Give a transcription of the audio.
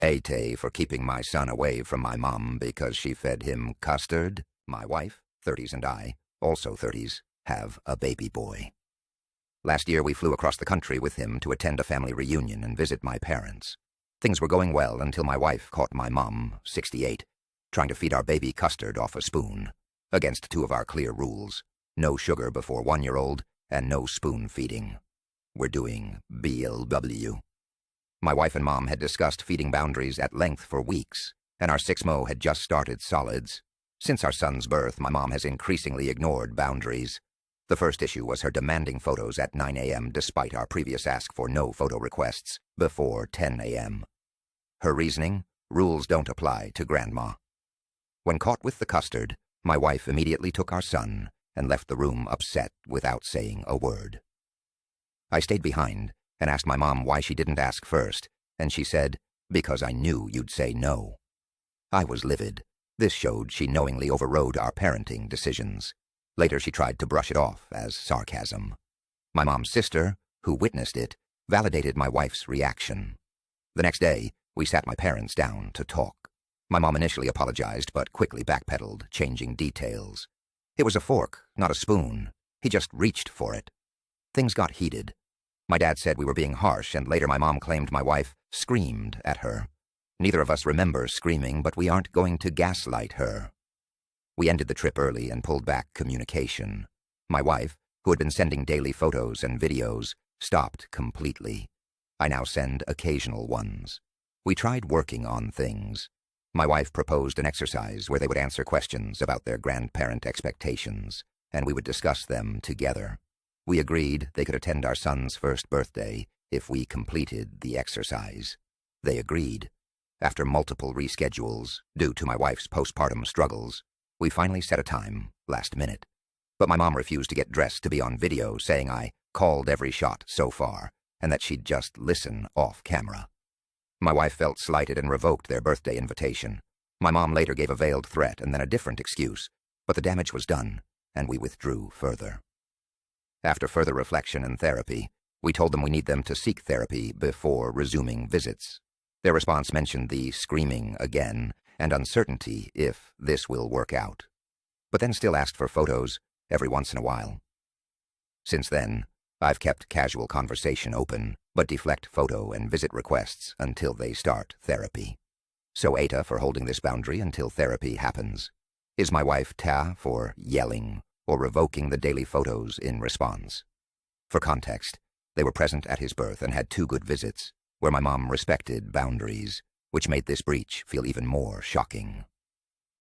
AITA for keeping my son away from my mom because she fed him custard. My wife, 30s, and I, also 30s, have a baby boy. Last year we flew across the country with him to attend a family reunion and visit my parents. Things were going well until my wife caught my mom, 68, trying to feed our baby custard off a spoon, against two of our clear rules: no sugar before 1-year-old and no spoon feeding. We're doing BLW. My wife and mom had discussed feeding boundaries at length for weeks, and our 6mo had just started solids. Since our son's birth, my mom has increasingly ignored boundaries. The first issue was her demanding photos at 9 a.m. despite our previous ask for no photo requests before 10 a.m. Her reasoning: rules don't apply to Grandma. When caught with the custard, my wife immediately took our son and left the room upset without saying a word. I stayed behind and asked my mom why she didn't ask first, and she said, "Because I knew you'd say no." I was livid. This showed she knowingly overrode our parenting decisions. Later she tried to brush it off as sarcasm. My mom's sister, who witnessed it, validated my wife's reaction. The next day, we sat my parents down to talk. My mom initially apologized, but quickly backpedaled, changing details. It was a fork, not a spoon. He just reached for it. Things got heated. My dad said we were being harsh, and later my mom claimed my wife screamed at her. Neither of us remember screaming, but we aren't going to gaslight her. We ended the trip early and pulled back communication. My wife, who had been sending daily photos and videos, stopped completely. I now send occasional ones. We tried working on things. My wife proposed an exercise where they would answer questions about their grandparent expectations, and we would discuss them together. We agreed they could attend our son's first birthday if we completed the exercise. They agreed. After multiple reschedules, due to my wife's postpartum struggles, we finally set a time, last minute. But my mom refused to get dressed to be on video, saying I called every shot so far, and that she'd just listen off camera. My wife felt slighted and revoked their birthday invitation. My mom later gave a veiled threat and then a different excuse, but the damage was done, and we withdrew further. After further reflection and therapy, we told them we need them to seek therapy before resuming visits. Their response mentioned the screaming again and uncertainty if this will work out, but then still asked for photos every once in a while. Since then, I've kept casual conversation open, but deflect photo and visit requests until they start therapy. So AITA for holding this boundary until therapy happens. Is my wife Ta for yelling or revoking the daily photos in response? For context, they were present at his birth and had 2 good visits, where my mom respected boundaries, which made this breach feel even more shocking.